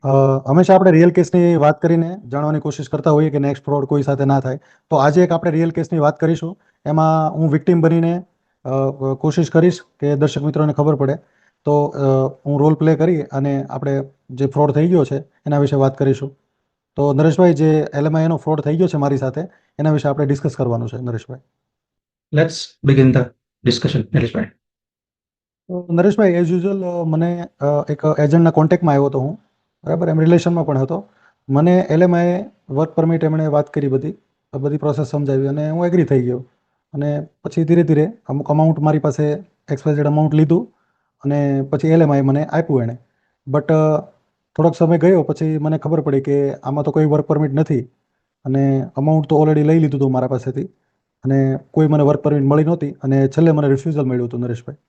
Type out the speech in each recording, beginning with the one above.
હંમેશા આપણે રિયલ કેસની વાત કરીને જાણવાની કોશિશ કરતા હોઈએ કે નેક્સ્ટ ફ્રોડ કોઈ સાથે ના થાય. તો આજે એક આપણે રિયલ કેસની વાત કરીશું. એમાં હું વિક્ટીમ બનીને કોશિશ કરીશ કે દર્શક મિત્રોને ખબર પડે. તો હું રોલ પ્લે કરી અને આપણે જે ફ્રોડ થઈ ગયો છે એના વિશે વાત કરીશું. તો નરેશભાઈ, જે LMIનો ફ્રોડ થઈ ગયો છે મારી સાથે, એના વિશે આપણે ડિસ્કસ કરવાનું છે. Nareshbhai, Let's begin the discussion, Nileshbhai. તો નરેશભાઈ, એઝ યુઝ્યુઅલ મને એક એજન્ટના કોન્ટેક્ટમાં આવ્યો હતો હું, બરાબર, એમ રિલેશનમાં પણ હતો. મને LMI વર્ક પરમિટ એમણે વાત કરી, બધી પ્રોસેસ સમજાવી અને હું એગ્રી થઈ ગયો. અને પછી ધીરે ધીરે અમુક અમાઉન્ટ મારી પાસે XYZ અમાઉન્ટ લીધું અને પછી LMI મને આપ્યું એણે. બટ થોડોક સમય ગયો પછી મને ખબર પડી કે આમાં તો કોઈ વર્ક પરમિટ નથી અને અમાઉન્ટ તો ઓલરેડી લઈ લીધું હતું મારા પાસેથી અને કોઈ મને વર્ક પરમિટ મળી નહોતી અને છેલ્લે મને રિફ્યુઝલ મળ્યું હતું. Nareshbhai,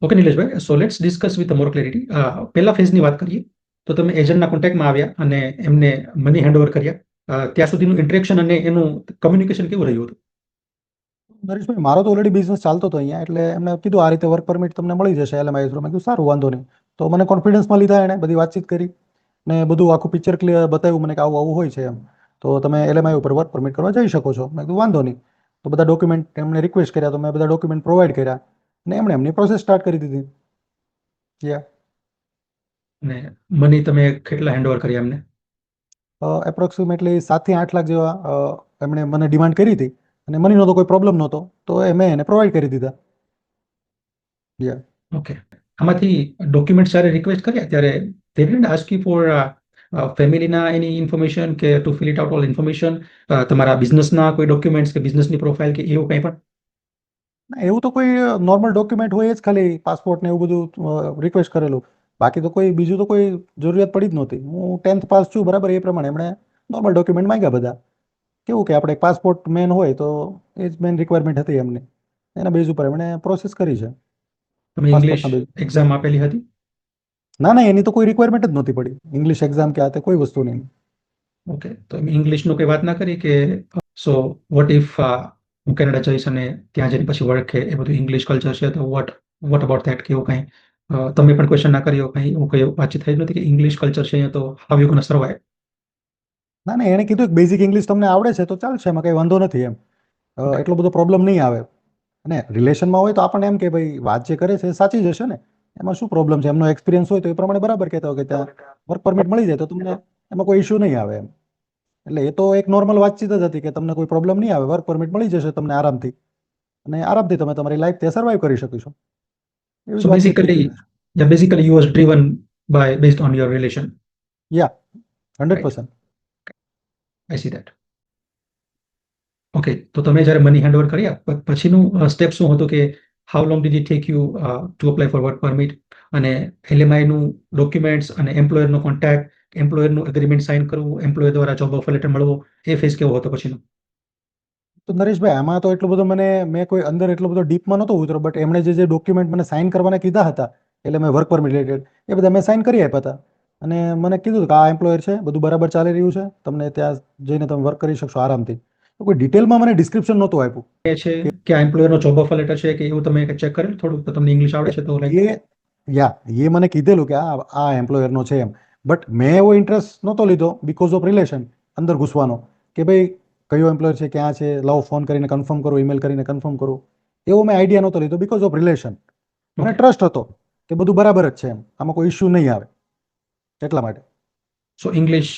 Okay, Nileshbhai. So let's discuss with more clarity. પહેલા ફેઝની વાત કરીએ તો તમે એજન્ટના કોન્ટેક્ટમાં આવ્યા અને એમને મની હેન્ડઓવર કર્યા. ત્યાં સુધીનું ઇન્ટરેક્શન અને એનું કમ્યુનિકેશન કેવું રહ્યું હતું? નરેશભાઈ, મારો તો ઓલરેડી બિઝનેસ ચાલતો હતો અહીંયા, એટલે એમને કીધું આ રીતે વર્ક પરમિટ તમને મળી જશે LMI થ્રુ. મેં કીધું સારું, વાંધો નહીં. તો મને કોન્ફિડન્સમાં લીધા, એણે બધી વાતચીત કરી ને બધું આખું પિક્ચર ક્લિયર બતાવ્યું મને કે આવું આવું હોય છે એમ. તો તમે LMI ઉપર વર્ક પરમિટ કરવા જઈ શકો છો. મેં કીધું વાંધો નહીં. તો બધા ડોક્યુમેન્ટ એમને રિક્વેસ્ટ કર્યા, તો મેં બધા ડોક્યુમેન્ટ પ્રોવાઈડ કર્યા અને એમણે એમની પ્રોસેસ સ્ટાર્ટ કરી દીધી. યા અને મની તમે કેટલા હેન્ડઓવર કર્યા એમને? એપ્રોક્સિમેટલી 7 થી 8 લાખ જેવા એમણે મને ડિમાન્ડ કરી હતી અને મનીનો તો કોઈ પ્રોબ્લેમ નહોતો, તો મેં એને પ્રોવાઈડ કરી દીધા. Yeah okay. આમાંથી ડોક્યુમેન્ટ જ્યારે રિક્વેસ્ટ કર્યા ત્યારે they didn't ask you for ફેમિલીના એની ઇન્ફોર્મેશન કે to fill it out all information, તમારા બિઝનેસના કોઈ ડોક્યુમેન્ટ્સ કે બિઝનેસની પ્રોફાઇલ કે એવું કંઈ પણ? ના, એવું તો કોઈ નોર્મલ ડોક્યુમેન્ટ હોય જ, ખાલી પાસપોર્ટ ને એવું બધું રિક્વેસ્ટ કરેલું. બાકી તો કોઈ બીજું તો કોઈ જરૂરિયાત પડી જ નહોતી. હું 10th પાસ છું, બરાબર, એ પ્રમાણે એમણે નોર્મલ ડોક્યુમેન્ટ માંગ્યા બધા. કેવું કે આપણે પાસપોર્ટ મેન હોય તો એ જ મેન રિક્વાયરમેન્ટ હતી એમની. એના બેઝ ઉપર એમણે પ્રોસેસ કરી છે. તમે ઇંગ્લિશ પાસપોર્ટના બેઝ. એક્ઝામ આપેલી હતી? ના ના, એની તો કોઈ રિક્વાયરમેન્ટ જ નહોતી પડી. ઇંગ્લિશ એક્ઝામ કે આ તે કોઈ વસ્તુ નહીં. ઓકે, તો એમ ઇંગ્લિશનું કંઈ વાત ના કરી કે સો વોટ ઇફ હું કેનેડા જઈશ અને ત્યાં જઈને પછી વર્ક કે એ બધું ઇંગ્લિશ કલ્ચર છે તો વોટ અબાઉટ ધેટ કે એવું કંઈ તમે પણ ક્વેશ્ચન ના કર્યો, કંઈ એવું કંઈ વાતચીત થઈ જ નથી કે ઇંગ્લિશ કલ્ચર છે અહીંયા તો હાઉ યુ ગોના સર્વાઈવ? ના ના, એણે કીધું કે બેઝિક ઇંગ્લિશ તમને આવડે છે તો ચાલશે, એમાં કંઈ વાંધો નથી એમ. એટલો બધો પ્રોબ્લેમ નહીં આવે. અને રિલેશનમાં હોય તો આપણને એમ કે ભાઈ વાત જે કરે છે એ સાચી જ હશે ને, એમાં શું પ્રોબ્લેમ છે. એમનો એક્સપિરિયન્સ હોય તો એ પ્રમાણે બરાબર કહેતા હોય કે ત્યાં વર્ક પરમિટ મળી જાય તો તમને એમાં કોઈ ઇશ્યુ નહીં આવે એમ. એટલે એ તો એક નોર્મલ વાતચીત જ હતી કે તમને કોઈ પ્રોબ્લેમ નહીં આવે, વર્ક પરમિટ મળી જશે તમને આરામથી અને આરામથી તમે તમારી લાઈફ ત્યાં સર્વાઈવ કરી શકીશો. એવી જ So વાતચીત થઈ હતી. basically you was driven based on your relation. Yeah, Right. 100%. I see that. Okay, તો તમે જ્યારે મની હેન્ડઓવર કર્યા પછીનું સ્ટેપ શું હતું કે how long did it take you to apply for work permit અને LMIનું ડોક્યુમેન્ટ્સ અને એમ્પ્લોયરનો કોન્ટેક્ટ, એમ્પ્લોયરનું એગ્રીમેન્ટ સાઇન કરવું, એમ્પ્લોયર દ્વારા જોબ ઓફર લેટર મળવો, એ ફેઝ કેવો હતો પછીનો? તો નરેશભાઈ, આમાં તો એટલો બધો મેં કોઈ અંદર એટલો બધો ડીપમાં નહોતો ઉતરો, બટ એમણે જે ડોક્યુમેન્ટ મને સાઇન કરવાના કીધા હતા, એટલે મેં વર્ક પરમિટ રિલેટેડ એ બધા મેં સાઇન કરી આપ્યા હતા. અને મને કીધું કે આ એમ્પ્લોયર છે, બધું બરાબર ચાલી રહ્યું છે, તમને ત્યાં જઈને તમે વર્ક કરી શકશો આરામથી. તો કોઈ ડિટેલમાં મને ડિસ્ક્રિપ્શન નહોતું આપ્યું. એ છે કે આ એમ્પ્લોયરનો જોબ ઓફર લેટર છે કે એવું તમે ચેક કરેલું થોડું? તો તમને ઇંગ્લિશ આવડે છે તો એ મને કીધેલું કે આ એમ્પ્લોયરનો છે એમ. બટ મેં એવો ઇન્ટરેસ્ટ નહોતો લીધો બીકોઝ ઓફ રિલેશન અંદર ઘૂસવાનો, કે ભાઈ કયો એમ્પ્લોયર છે, ક્યાં છે, લાવો ફોન કરીને કન્ફર્મ કરો, ઈમેલ કરીને કન્ફર્મ કરો, એવો મેં આઈડિયા નહોતો લીધો બીકોઝ ઓફ રિલેશન. મને ટ્રસ્ટ હતો કે બધું બરાબર જ છે એમ, આમાં કોઈ ઇશ્યુ નહીં આવે એટલા માટે. સો ઇંગ્લિશ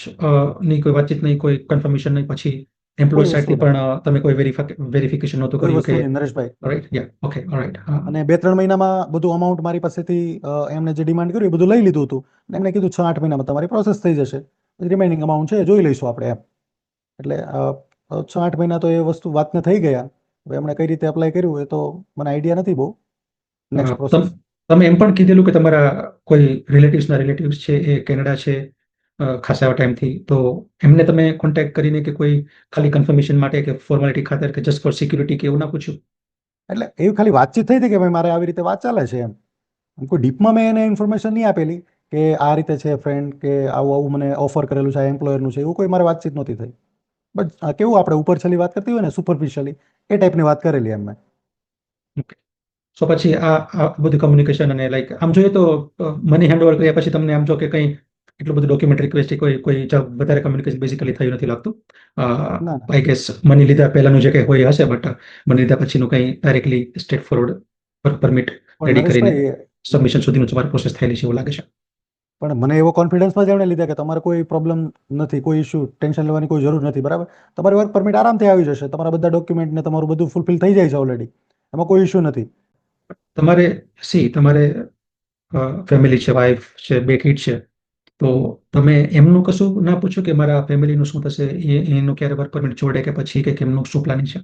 ની કોઈ વાતચીત નહીં, કોઈ કન્ફર્મેશન નહીં, પછી એમ્પ્લોયર કોઈ વસ્તુ સાઇડથી નહીં, પણ તમે કોઈ વેરિફિકેશન નહોતું કોઈ કર્યું વસ્તુ કે નહીં નરેશભાઈ. રાઈટ? યા, ઓકે, ઓલરાઈટ. અને 2-3 મહિનામાં બધું અમાઉન્ટ મારી પાસેથી એમને જે ડિમાન્ડ કર્યું એ બધું લઈ લીધું હતું. અને એમણે કીધું 6-8 મહિનામાં તમારી પ્રોસેસ થઈ જશે, રિમેનિંગ અમાઉન્ટ છે એ જોઈ લઈશું આપણે એમ. એટલે 6-8 મહિના તો એ વસ્તુ વાતને થઈ ગયા. હવે એમણે કઈ રીતે એપ્લાય કર્યું એ તો મને આઈડિયા નથી બહુ. નેક્સ્ટ પ્રોસેસ તમે એમ પણ કીધેલું કે તમારા કોઈ રિલેટિવ્સ છે એ કેનેડા છે ખાસા એવા ટાઈમથી, તો એમને તમે કોન્ટેક્ટ કરીને કે કોઈ ખાલી કન્ફર્મેશન માટે કે ફોર્માલિટી ખાતર કે જસ્ટ ફોર સિક્યુરિટી કે એવું ના પૂછ્યું? એટલે એવી ખાલી વાતચીત થઈ હતી કે ભાઈ મારે આવી રીતે વાત ચાલે છે એમ. કોઈ ડીપમાં મેં એને ઇન્ફોર્મેશન નહીં આપેલી કે આ રીતે છે ફ્રેન્ડ, કે આવું આવું મને ઓફર કરેલું છે આ એમ્પ્લોયરનું છે, એવું કોઈ મારે વાતચીત નહોતી થઈ. બટ કેવું આપણે ઉપરછલી વાત કરતી હોય ને, સુપરફિશિયલી, એ ટાઈપની વાત કરેલી એમ મેં. સો પછી આ બધું કમ્યુનિકેશન અને લાઈક આમ જોઈએ તો મની હેન્ડઓવર કર્યા પછી તમને આમ જો કે કંઈ એટલું બધું ડોક્યુમેન્ટ રિક્વેસ્ટ કોઈ વધારે કમ્યુનિકેશન બેઝિકલી થયું નથી લાગતું. ના ના આઈ ગેસ મની લીધા પહેલાનું જે કંઈ હોય હશે, બટ મની લીધા પછીનું કંઈ directly straight forward work permit પણ રેડી કરીને નરેશભાઈ સબમિશન સુધીનું તમારી પ્રોસેસ થયેલી છે એવું લાગે છે. પણ મને એવો કોન્ફિડન્સમાં જ એમણે લીધા કે તમારે કોઈ પ્રોબ્લેમ નથી, કોઈ ઇશ્યુ, ટેન્શન લેવાની કોઈ જરૂર નથી, બરાબર. તમારી વર્ક પરમિટ આરામથી આવી જશે, તમારા બધા ડોક્યુમેન્ટ ને તમારું બધું ફૂલફિલ થઈ જાય છે ઓલરેડી, એમાં કોઈ ઇશ્યુ નથી. તમારે ફેમિલી છે, વાઈફ છે, 2 કિડ છે, તો તમે એમનું કશું ના પૂછ્યું કે મારા ફેમિલીનું શું થશે, એનું ક્યારે વર્ક પરમિટ જોડે કે પછી કે એમનું શું પ્લાનિંગ છે?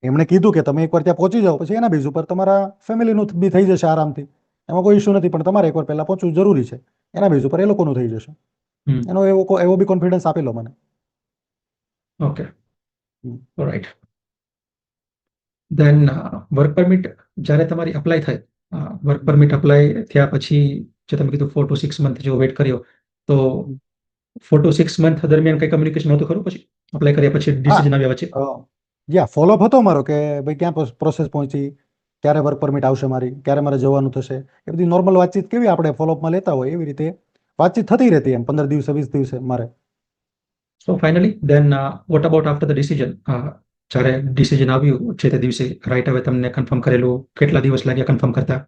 એમણે કીધું કે તમે એકવાર ત્યાં પહોંચી જાઓ પછી એના બેઝ ઉપર તમારા ફેમિલીનું બી થઈ જશે આરામથી, એમાં કોઈ ઇશ્યુ નથી, પણ તમારે એકવાર પહેલા પહોંચવું જરૂરી છે, એના બેઝ ઉપર એ લોકોનું થઈ જશે. હમ. એનો એવો બી કોન્ફિડન્સ આપેલો મને. ઓકે, હમ. રાઈટ. ધેન વર્ક પરમિટ જ્યારે તમારી અપ્લાય થાય, વર્ક પરમિટ અપ્લાય થયા પછી જે તમે કીધું 4 to 6 મંથ જેવો વેઇટ કર્યો, તો 4 to 6 મંથ દરમિયાન કઈ કમ્યુનિકેશન હતું ખરું પછી અપ્લાય કર્યા પછી ડિસિઝન આવ્યા વચ્ચે? યા ફોલોઅપ હતો મારો કે ભાઈ ક્યાં પ્રોસેસ પહોંચી, ક્યારે વર્ક પરમિટ આવશે મારી, ક્યારે મારે જવાનું થશે, એ બધી નોર્મલ વાતચીત કેવી આપણે ફોલોઅપમાં લેતા હોય એવી રીતે વાતચીત થતી રહેતી એમ 15 દિવસે 20 દિવસે મારે. So finally then what about after the decision? જ્યારે ડિસિઝન આવ્યું છે તે દિવસે રાઈટ હવે તમને કન્ફર્મ કરેલું, કેટલા દિવસ લાગ્યા કન્ફર્મ કરતા?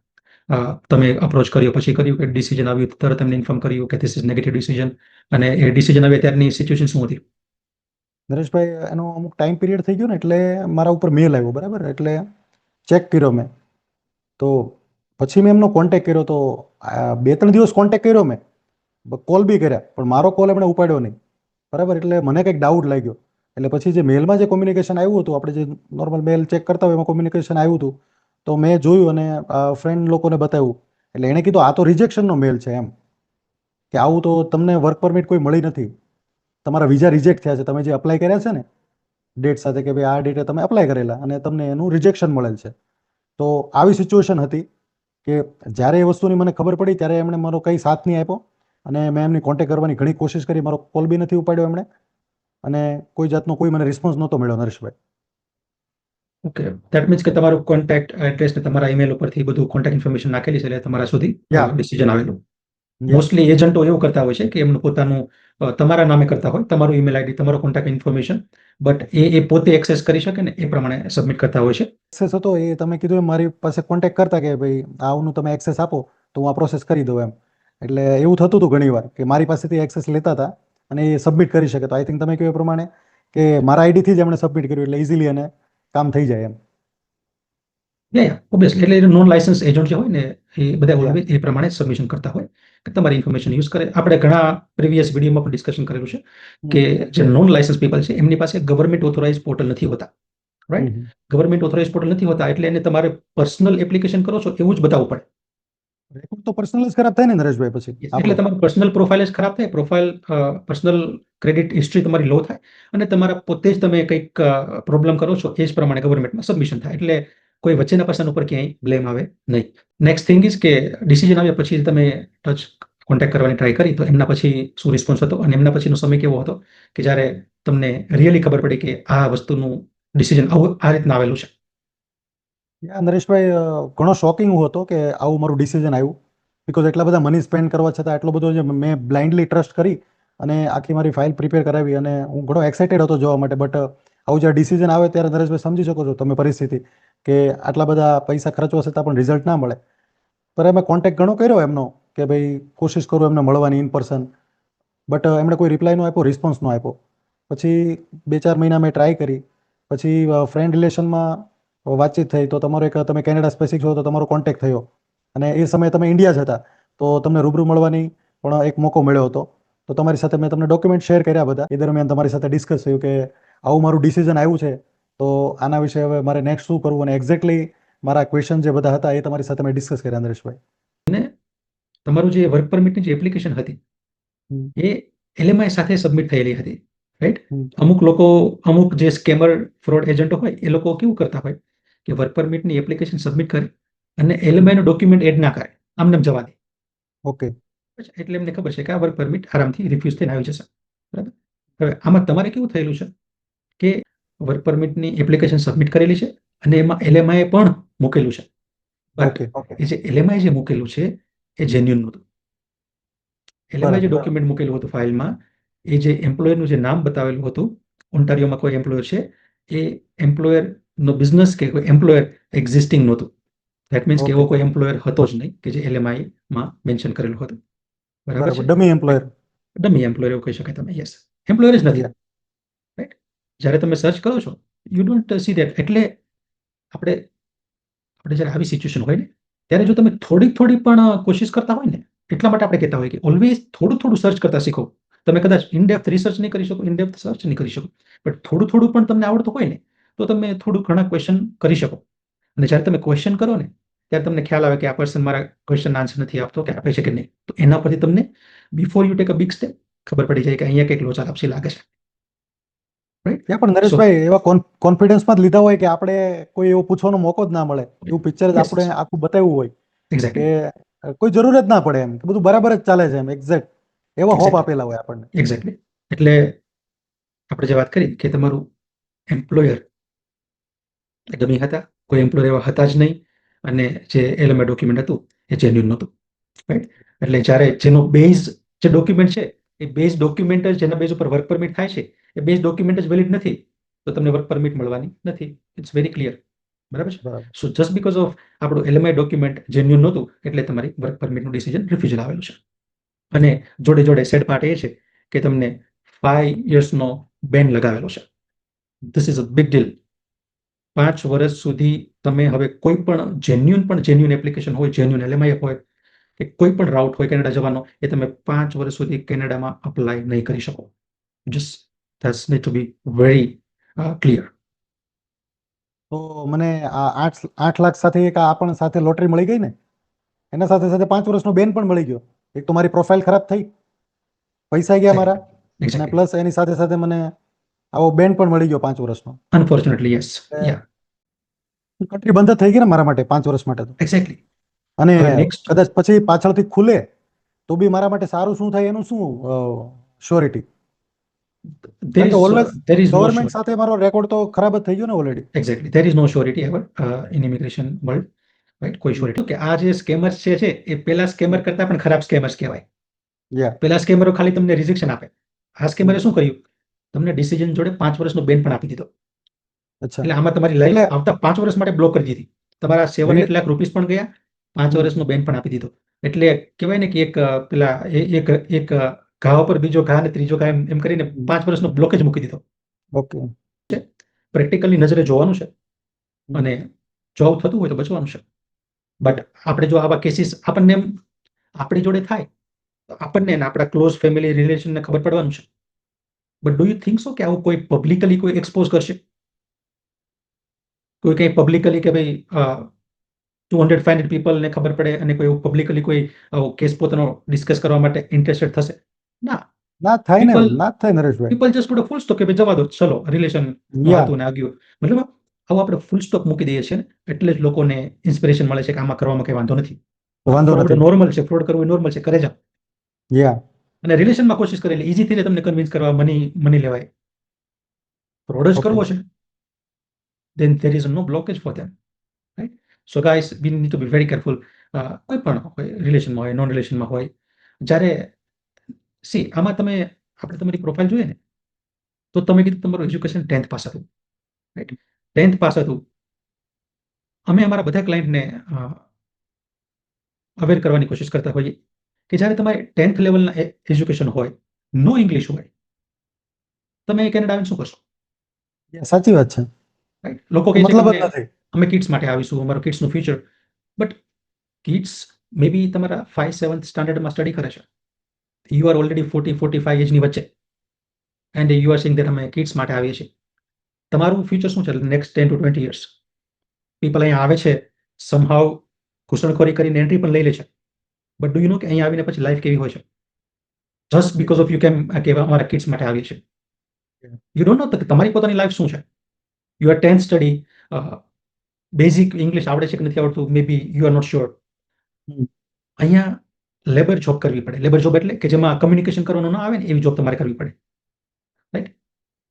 તમે અપ્રોચ કર્યો પછી કર્યું કે ડિસિઝન આવ્યું તરત તમને ઇન્ફોર્મ કર્યું કે ધીસ ઇઝ નેગેટિવ ડિસિઝન, અને એ ડિસિઝન આવ્યા ત્યારની સિચ્યુએશન શું હતી? નરેશભાઈ એનો અમુક ટાઈમ પીરિયડ થઈ ગયો ને એટલે મારા ઉપર મેલ આવ્યો, બરાબર, એટલે ચેક કર્યો મેં, તો પછી મેં એમનો કોન્ટેક કર્યો, તો 2-3 દિવસ કોન્ટેક કર્યો મેં, કોલ બી કર્યા, પણ મારો કોલ એમણે ઉપાડ્યો નહીં, બરાબર. એટલે મને કંઈક ડાઉટ લાગ્યો, એટલે પછી જે મેલમાં જે કોમ્યુનિકેશન આવ્યું હતું, આપણે જે નોર્મલ મેલ ચેક કરતા હોય એમાં કોમ્યુનિકેશન આવ્યું હતું, તો મેં જોયું અને ફ્રેન્ડ લોકોને બતાવ્યું, એટલે એણે કીધું આ તો રિજેક્શનનો મેલ છે એમ, કે આવું તો તમને વર્ક પરમિટ કોઈ મળી નથી, તમારા વિઝા રિજેક્ટ થયા છે, તમે જે અપ્લાય કર્યા છે ને ડેટ સાથે કે ભાઈ આ ડેટે તમે અપ્લાય કરેલા અને તમને એનું રિજેક્શન મળેલ છે. તો આવી સિચ્યુએશન હતી કે જ્યારે એ વસ્તુની મને ખબર પડી ત્યારે એમણે મારો કંઈ સાથ નહીં આપ્યો, અને મેં એમની કોન્ટેક કરવાની ઘણી કોશિશ કરી, મારો કોલ બી નથી ઉપાડ્યો એમણે, અને કોઈ જાતનો કોઈ મને રિસ્પોન્સ નહોતો મળ્યો નરેશભાઈ. ઓકે, ધેટ મીન્સ કે તમારું કોન્ટેક્ટ એડ્રેસ ને તમારા ઈમેલ ઉપરથી બધું કોન્ટેક્ટ ઇન્ફોર્મેશન નાખેલી છે એટલે તમારા સુધી યા ડિસિઝન આવેલું. યા મોસ્ટલી એજન્ટો એવું કરતા હોય છે કે એમનું પોતાનું તમારા નામે કરતા હોય, તમારું ઈમેલ આઈડી, તમારો કોન્ટેક્ટ ઇન્ફોર્મેશન, બટ એ પોતે એક્સેસ કરી શકે ને એ પ્રમાણે સબમિટ કરતા હોય છે. એક્સેસ હતો એ તમે કીધું એમ મારી પાસે કોન્ટેક્ટ કરતા કે ભાઈ આવું તમે એક્સેસ આપો તો હું આ પ્રોસેસ કરી દઉં એમ, એટલે એવું થતું હતું ઘણી વાર કે મારી પાસેથી એક્સેસ લેતા હતા અને એ સબમિટ કરી શકે, તો આઈ થિંક તમે કહ્યું એ પ્રમાણે કે મારા આઈડીથી જ એમણે સબમિટ કર્યું એટલે ઇઝીલી અને કામ થઈ જાય એમ. ઓબ્વિયસલી, એટલે નોન લાયસન્સ એજન્ટ જે હોય ને એ બધા Yeah. હોય એ પ્રમાણે સબમિશન કરતા હોય કે તમારી ઇન્ફોર્મેશન યુઝ કરે. આપણે ઘણા પ્રીવિયસ વિડીયોમાં પણ ડિસ્કશન કરેલું છે કે જે નોન લાયસન્સ પીપલ છે એમની પાસે ગવર્મેન્ટ ઓથોરાઇઝ પોર્ટલ નથી હોતા, રાઈટ? ગવર્મેન્ટ ઓથોરાઇઝ પોર્ટલ નથી હોતા એટલે એને તમારે પર્સનલ એપ્લિકેશન કરો છો એવું જ બતાવવું પડે. રેકોર્ડ તો પર્સનલ જ ખરાબ થાય ને નરેશભાઈ પછી એટલે આપણો. તમારું પર્સનલ પ્રોફાઇલ જ ખરાબ થાય, પ્રોફાઇલ પર્સનલ ક્રેડિટ હિસ્ટ્રી તમારી લો થાય, અને તમારા પોતે જ તમે કંઈક પ્રોબ્લેમ કરો છો એ જ પ્રમાણે ગવર્મેન્ટમાં સબમિશન થાય, એટલે કોઈ વચ્ચેના પર્સન ઉપર ક્યાંય બ્લેમ આવે નહીં. નેક્સ્ટ થિંગ ઇઝ કે ડિસિઝન આવ્યા પછી તમે ટચ કોન્ટેક્ટ કરવાની ટ્રાય કરી, તો એમના પછી શું રિસ્પોન્સ હતો અને એમના પછીનો સમય કેવો હતો કે જ્યારે તમને રિયલી ખબર પડી કે આ વસ્તુનું ડિસિઝન આવું આ રીતના આવેલું છે? યા નરેશભાઈ ઘણો શોકિંગ હતો કે આવું મારું ડિસિઝન આવ્યું, બિકોઝ એટલા બધા મની સ્પેન્ડ કરવા છતાં એટલો બધો જે મેં બ્લાઇન્ડલી ટ્રસ્ટ કરી અને આખી મારી ફાઇલ પ્રિપેર કરાવી અને હું ઘણો એક્સાઇટેડ હતો જોવા માટે, બટ આવું જ્યારે ડિસિઝન આવે ત્યારે નરેશભાઈ સમજી શકો છો તમે પરિસ્થિતિ કે આટલા બધા પૈસા ખર્ચવા છતાં પણ રિઝલ્ટ ના મળે. પર મેં કોન્ટેક્ટ ઘણો કર્યો એમનો કે ભાઈ કોશિશ કરું એમને મળવાની ઇન પર્સન, બટ એમણે કોઈ રિપ્લાય ન આપ્યો, રિસ્પોન્સ ન આપ્યો. પછી 2-4 મહિના મેં ટ્રાય કરી, પછી ફ્રેન્ડ રિલેશનમાં વાતચીત થઈ, તો તમારો એક તમે કેનેડા સ્પેસિફિક છો તો તમારો કોન્ટેક્ટ થયો, અને એ સમયે તમે ઇન્ડિયા જ હતા તો તમને રૂબરૂ મળવાની પણ એક મોકો મળ્યો હતો, તો તમારી સાથે મેં તમને ડોક્યુમેન્ટ શેર કર્યા બધા, એ દરમિયાન તમારી સાથે ડિસ્કસ થયું કે આવું મારું ડિસિઝન આવ્યું છે, તો આના વિશે હવે મારે નેક્સ્ટ શું કરવું, અને એક્ઝેક્ટલી મારા ક્વેશ્ચન જે બધા હતા એ તમારી સાથે મેં ડિસ્કસ કર્યા નરેશભાઈ. અને તમારું જે વર્ક પરમિટની જે એપ્લિકેશન હતી એ એલએમઆઈ સાથે સબમિટ થયેલી હતી, રાઈટ? અમુક લોકો, અમુક જે સ્કેમર ફ્રોડ એજન્ટો હોય એ લોકો કેવું કરતા હોય કે વર્ક પરમિટની એપ્લિકેશન સબમિટ કરે અને એલએમઆઈ નો ડોક્યુમેન્ટ એડ ના કરે, આમને જવા દે. ઓકે. એટલે એમને ખબર છે કે આ વર્ક પરમિટ આરામથી રિફ્યુઝ થઈને આવી જશે, બરાબર? હવે આમાં તમારે કેવું થયેલું છે કે વર્ક પરમિટની એપ્લિકેશન સબમિટ કરેલી છે અને એમાં એલએમઆઈ પણ મૂકેલું છે, બટ ઓકે. એ જે એલએમઆઈ જે મૂકેલું છે એ જેન્યુન નહોતું. એલએમઆઈ જે બરાબર. ડોક્યુમેન્ટ મૂકેલું હતું ફાઇલમાં, એ જે એમ્પ્લોયરનું જે નામ બતાવેલું હતું, ઓન્ટારિયોમાં કોઈ એમ્પ્લોયર છે, એ એમ્પ્લોયરનો બિઝનેસ કે કોઈ એમ્પ્લોયર એક્ઝિસ્ટિંગ નહોતું. ધેટ મીન્સ કે એવો ઓકે. કોઈ એમ્પ્લોયર હતો જ નહીં કે જે એલએમઆઈમાં મેન્શન કરેલું હતું. બરાબર બરાબર. છે? Dummy employer. ડમી એમ્પ્લોયર એવું કહી શકાય તમે. યસ, એમ્પ્લોયર જ નથી. યા. રાઈટ? જ્યારે તમે સર્ચ કરો છો, યુ ડોન્ટ સી ધેટ. એટલે આપણે આપણે જ્યારે આવી સિચ્યુએશન હોય ને, ત્યારે જો તમે થોડી પણ કોશિશ કરતા હોય ને, એટલા માટે આપણે કહેતા હોય કે ઓલવેઝ થોડું સર્ચ કરતા શીખો. તમે કદાચ ઇનડેપ્થ રિસર્ચ નહીં કરી શકો, ઇનડેપ્થ સર્ચ નહીં કરી શકો, બટ થોડું પણ તમને આવડતું હોય ને, તો તમે થોડું ઘણા ક્વેશ્ચન કરી શકો. અને જ્યારે તમે ક્વેશ્ચન કરો ને, ત્યારે તમને ખ્યાલ આવે કે આ પર્સન મારા ક્વેશ્ચન આન્સર નથી આપતો કે આપે છે કે નહીં. તો એના પરથી તમને before you take a big step ખબર પડી જાય કે અહીંયા કંઈક લોચા લાપસી લાગે છે. રાઈટ? ત્યાં પણ સો નરેશભાઈ એવા કોન્ફિડન્સમાં જ લીધા હોય કે આપણે કોઈ એવો પૂછવાનો મોકો જ ના મળે, એવું પિક્ચર જ યસ, આપણે આખું બતાવ્યું હોય એક્ઝેક્ટલી, કે કોઈ જરૂર જ ના પડે એમ, કે બધું બરાબર જ ચાલે છે એમ, એક્ઝેક્ટ એવા હોપ આપેલા હોય આપણને. એક્ઝેક્ટલી. એટલે આપણે જે વાત કરી કે તમારું એમ્પ્લોયર ડમી હતા, કોઈ એમ્પ્લોયર એવા હતા જ નહીં, અને જે એલએમઆઈ ડોક્યુમેન્ટ હતું એ જેન્યુઇન નહોતું. રાઈટ? એટલે જ્યારે જેનો બેઝ જે ડોક્યુમેન્ટ છે, એ બેઝ ડોક્યુમેન્ટ જ જેના બેઝ ઉપર વર્ક પરમિટ થાય છે, એ બેઝ ડોક્યુમેન્ટ જ વેલિડ નથી, તો તમને વર્ક પરમિટ મળવાની નથી. It's very clear. બરાબર છે? બરાબર. સો જસ્ટ બીકોઝ ઓફ આપણું એલએમઆઈ ડોક્યુમેન્ટ જેન્યુઇન નહોતું, એટલે તમારી વર્ક પરમિટનું ડિસિઝન રિફ્યુઝલ આવેલું છે. અને જોડે સેડ પાર્ટ એ છે કે તમને 5 yearsનો બેન લગાવેલો છે. This is a big deal. 5 વર્ષ સુધી તમે હવે કોઈ પણ જેન્યુઇન એપ્લિકેશન હોય, જેન્યુઇન એલએમઆઈ હોય કે કોઈ પણ રાઉટ હોય કેનેડા જવાનો, એ તમે 5 વર્ષ સુધી કેનેડામાં અપ્લાય નહીં કરી શકો. Just that's need to be very clear. તો મને આ 8 લાખ સાથે એક આ પણ સાથે લોટરી મળી ગઈ ને, એના સાથે સાથે 5 વર્ષનો બેન પણ મળી ગયો. એક તો મારી પ્રોફાઇલ ખરાબ થઈ, પૈસા ગયા મારા, અને એક્ઝેક્ટલી. પ્લસ એની સાથે સાથે મને આવો બેન પણ મળી ગયો 5 વર્ષનો. Unfortunately yes. યા, કન્ટ્રી બંધ જ થઈ ગઈ ને મારા માટે 5 વર્ષ માટે તો. એક્ઝેક્ટલી. અને હવે નેક્સ્ટ કદાચ પછી પાછળથી ખુલે તો બી મારા માટે સારું શું થાય એનું શું શ્યોરિટી? there કારણ કે is always there is no government surety. સાથે મારો રેકોર્ડ તો ખરાબ જ થઈ ગયો ને already. Exactly, there is no surety ever in immigration world. Right? કોઈ શ્યોરિટી કે આ જે સ્કેમર્સ છે એ પેલા સ્કેમર કરતા પણ ખરાબ સ્કેમર્સ કહેવાય. યા. પેલા સ્કેમરો ખાલી તમને રિજેક્શન આપે. આ સ્કેમરે શું કર્યું? તમને ડિસિઝન જોડે 5 વર્ષનો બેન પણ આપી દીધો. અચ્છા. એટલે આમાં તમારી લાઈફ એટલે આવતા 5 વર્ષ માટે બ્લોક કરી દીધી. તમારા 7-8 લાખ રૂપીસ પણ ગયા, 5 હમ. વર્ષનો બેન પણ આપી દીધો. એટલે કહેવાય ને કે એક પેલા એક ઘા ઉપર બીજો ઘા ને ત્રીજો ઘા એમ કરીને 5 વર્ષનો બ્લોક જ મૂકી દીધો. ઓકે. પ્રેક્ટિકલી નજરે જોવાનું છે, અને જોબ થતું હોય તો બચવાનું છે. બટ આપણે જો આવા કેસીસ આપણને આપણી જોડે થાય, તો આપણને આપણા ક્લોઝ ફેમિલી રિલેશનને ખબર પડવાનું છે. But do you think so કે આવું કોઈ પબ્લિકલી કોઈ એક્સપોઝ કરશે? કોઈ કંઈ પબ્લિકલી કે ભાઈ 200-500 પીપલને ખબર પડે અને કોઈ પબ્લિકલી કોઈ કેસ પોતાનો ડિસ્કસ કરવા માટે ઇન્ટરેસ્ટેડ થશે? ના. ના થાય ને, People- ના જ થાય Nareshbhai. People just put a full stop કે ભાઈ જવા દો, ચલો રિલેશન યા. હતું ને આગળ. મતલબ આવું આપણે ફૂલ સ્ટોપ મૂકી દઈએ છીએ ને, એટલે જ લોકોને ઇન્સ્પિરેશન મળે છે કે આમાં કરવામાં કઈ વાંધો નથી. વાંધો ફ્રોડ નથી. નોર્મલ છે, ફ્રોડ કરવું નોર્મલ છે, કરે જાઓ. યા. અને રિલેશનમાં કોશિશ કરે એટલે ઈઝી થઈને તમને કન્વિન્સ કરવા મની લેવાય. ફ્રોડ જ Okay. કરવો છે, then there is no blockage for them. Right? So guys, we need to be very careful. કોઈ પણ હોય, રિલેશનમાં હોય, નોન રિલેશનમાં હોય, જ્યારે સી આમાં તમે આપણે તમારી પ્રોફાઇલ જોઈએ ને, તો તમે કીધું તમારું એજ્યુકેશન 10th પાસ હતું. રાઈટ? 10th પાસ હતું. અમે અમારા બધા ક્લાયન્ટને અવેર કરવાની કોશિશ કરતા હોઈએ કે જ્યારે તમારે 10th લેવલના એજ્યુકેશન હોય, નો ઇંગ્લિશ હોય, તમે કેનેડા આવીને શું કરશો? યા, સાચી વાત છે. રાઈટ? લોકો કહે છે કે મતલબ જ અમને નથી. અમે કિડ્સ માટે આવીશું, અમારું કિડ્સનું ફ્યુચર. બટ કિડ્સ મે બી તમારા 5-7th સ્ટાન્ડર્ડમાં સ્ટડી કરે છે. યુ આર ઓલરેડી 40-45 એજની વચ્ચે, and you are saying that અમે કિડ્સ માટે આવીએ છીએ. તમારું ફ્યુચર શું છે નેક્સ્ટ 10 to 20 years? પીપલ અહીંયા આવે છે, સમહાવ ઘૂસણખોરી કરીને એન્ટ્રી પણ લઈ લે છે, બટ ડુ યુ નો કે અહીંયા આવીને પછી લાઈફ કેવી હોય છે? જસ્ટ બીકોઝ ઓફ યુ કેમ કે અમારા કિડ્સ માટે આવીએ છીએ. યુ ડોન્ટ નો કે તમારી પોતાની લાઈફ શું છે. You are 10th study, basic English આવડે છે કે નથી આવડતું, મે બી યુ આર નોટ શ્યોર. અહીંયા લેબર જોબ કરવી પડે. લેબર જોબ એટલે કે જેમાં કમ્યુનિકેશન કરવાનું ના આવે ને એવી જોબ તમારે કરવી પડે. રાઈટ?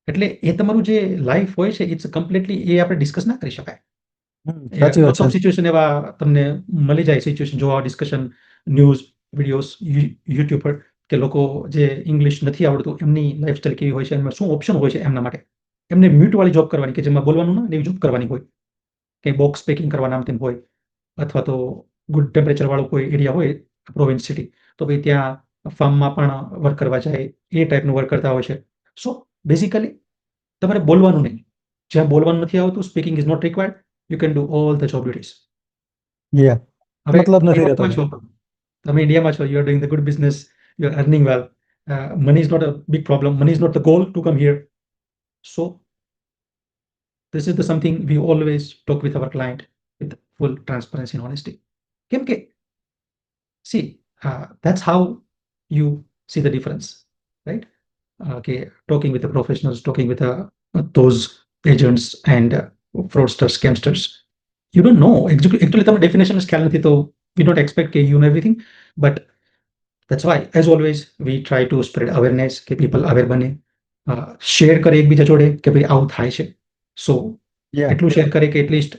એટલે એ તમારું જે લાઈફ હોય છે, ઇટ્સ કમ્પ્લીટલી એ આપણે ડિસ્કસ ના કરી શકાય. સાચી વાત લોટ્સ ઓફ છે. સિચ્યુએશન એવા તમને મળી જાય, સિચ્યુએશન જોવા, ડિસ્કશન, ન્યૂઝ, વિડીયોઝ, યુટ્યુબ પર કે લોકો જે ઇંગ્લિશ નથી આવડતું એમની લાઈફસ્ટાઈલ કેવી હોય છે, એમાં શું ઓપ્શન હોય છે એમના માટે. એમને મ્યુટવાળી જોબ કરવાની કે જેમાં બોલવાનું ના એવી જોબ કરવાની હોય, કે બોક્સ પેકિંગ કરવાના આમ તેમ હોય, અથવા તો ગુડ ટેમ્પરેચર વાળું કોઈ એરિયા હોય પ્રોવિન્સ સિટી, તો ભાઈ ત્યાં ફાર્મમાં પણ વર્ક કરવા જાય એ ટાઈપનું વર્ક કરતા હોય છે. સો બેઝિકલી તમારે બોલવાનું નહીં, જ્યાં બોલવાનું નથી આવતું, speaking is not required, you can do all the job duties. Yeah હવે મતલબ નથી રહેતો યુરોપમાં છો, તમે ઇન્ડિયામાં છો, you are doing the good business, you are earning well, money is not a big problem, money is not the goal to come here. So this is the something we always talk with our client with full transparency and honesty. કેમ કે see, that's how you see the difference, right? Okay, talking with the professionals, talking with those agents and fraudsters, scamsters, you don't know actually તમે definition જ ખ્યાલ નથી, તો we don't expect કે you know everything, but that's why as always we try to spread awareness કે people aware બને, share કરે એકબીજા જોડે કે ભાઈ આવું થાય છે. સો યા એટલું શેર કરે કે એટલીસ્ટ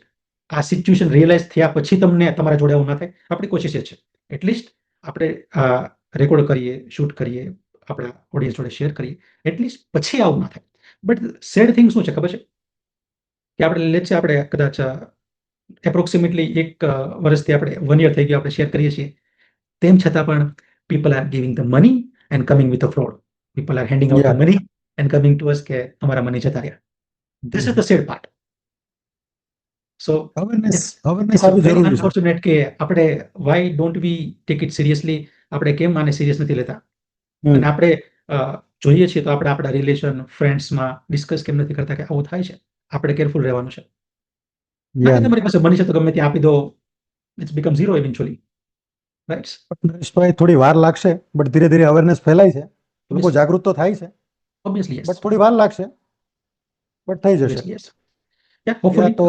આ સિચ્યુએશન રિયલાઇઝ થયા પછી તમને તમારા જોડે આવું ના થાય. આપણી કોશિશ એ છે એટલીસ્ટ આપણે રેકોર્ડ કરીએ, શૂટ કરીએ, આપણા ઓડિયન્સ જોડે શેર કરીએ, એટલીસ્ટ પછી આવું ના થાય. બટ સેડ થિંગ શું છે ખબર છે કે આપણે લેટ છે, આપણે કદાચ એપ્રોક્સિમેટલી 1 વર્ષથી આપણે 1 યર થઈ ગયું આપણે શેર કરીએ છીએ, તેમ છતાં પણ people are giving the money and coming with a fraud. People are handing out the yeah money and coming to us કે અમારા મની જતા રહ્યા. This is the sad part. So awareness it's awareness it's આવી very જરૂરી છે. unfortunate કે આપણે why don't we take it seriously, આપણે કેમ આને સિરિયસ નથી લેતા, હમ અને આપણે જોઈએ છીએ તો આપણે આપણા રિલેશન ફ્રેન્ડ્સમાં ડિસ્કસ કેમ નથી કરતા કે આવું થાય છે. આપણે કેરફુલ રહેવાનું છે. ના કે યા તમારી પાસે મની છે તો ગમે ત્યાં આપી દો, it's become zero eventually, right? Nareshbhai થોડી વાર લાગશે, બટ ધીરે ધીરે અવેરનેસ ફેલાય છે, લોકો જાગૃત તો થાય છે, ઓબ્વિયસલી યસ, બટ થોડી વાર લાગશે, બટ થઈ જશે. Obviously yes. Yeah, યા તો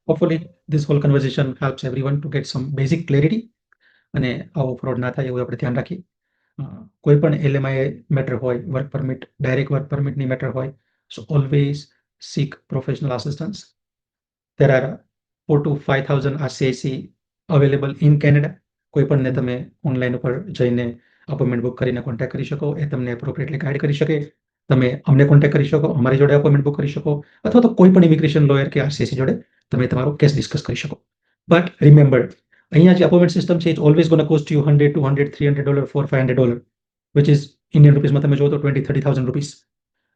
hopefully this whole conversation helps everyone to get some basic clarity, અને આવો ફ્રોડ ના થાય એવું આપણે ધ્યાન રાખીએ. કોઈ પણ LMI મેટર હોય, વર્ક પરમિટ, ડાયરેક્ટ વર્ક પરમિટની મેટર હોય, so always seek professional assistance. There are 4 to 5,000 RCIC available in Canada. કોઈ પણને તમે ઓનલાઈન ઉપર જઈને અપોઇન્ટમેન્ટ બુક કરીને કોન્ટેક્ટ કરી શકો, એ તમને એપ્રોપ્રિએટલી ગાઈડ કરી શકે. તમે અમને કોન્ટેક્ટ કરી શકો, અમારી જોડે અપોઇન્ટમેન્ટ બુક કરી શકો, અથવા તો કોઈ પણ ઇમિગ્રેશન લોયર કે RCIC જોડે તમે તમારો કેસ ડિસ્કસ કરી શકો. બટ રિમેમ્બર, અહીંયા જે અપોઇન્ટમેન્ટ સિસ્ટમ છે, it always gonna cost you $100, $200, $300, $400, $500, which is Indian રૂપીસમાં તમે જો તો 20,000-30,000 rupees.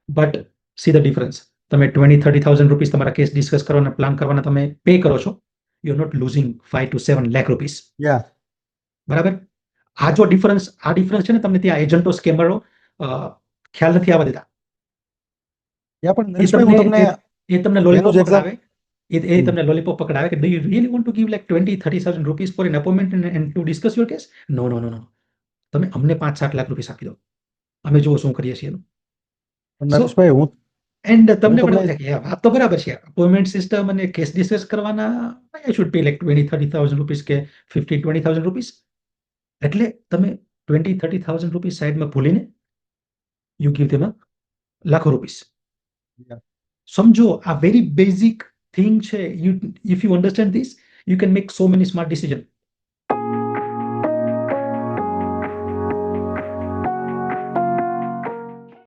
But see the difference, તમે 20,000-30,000 રૂપીસ તમારા કેસ ડિસ્કસ કરવાના પ્લાન કરવાના તમે પે કરો છો, you are not losing 5 to 7 lakh rupees. Yeah બરાબર? આ ડિફરન્સ છે ને, તમને ત્યાં એજન્ટો, સ્કેમરો ખ્યાલ નથી આવવા દેતા. યા પણ એ નરેશભાઈ હું તમને તમને એનું લોલીપોપ જ એક્ઝામ પકડાવે, એ તમને લોલીપોપ પકડાવે કે do you really want to give like 20,000-30,000 rupees for an appointment and to discuss your case? No no no no, તમે અમને 5-7 લાખ રૂપીસ આપી દો, અમે જુઓ શું કરીએ છીએ એનું. સો નરેશભાઈ હું એન્ડ તમને પણ તમને એવું થાય કે વાત તો બરાબર છે, અપોઇન્ટમેન્ટ સિસ્ટમ અને કેસ ડિસ્કસ કરવાના I should pay like 20,000-30,000 rupees કે 15,000-20,000 રૂપીસ. એટલે તમે 20,000-30,000 રૂપીસ સાઈડમાં ભૂલીને યુ ગીવ ધેમ લાખો રૂપીસ. સમજો, આ વેરી બેઝિક થિંગ છે. If you understand this, you can make so many smart decision.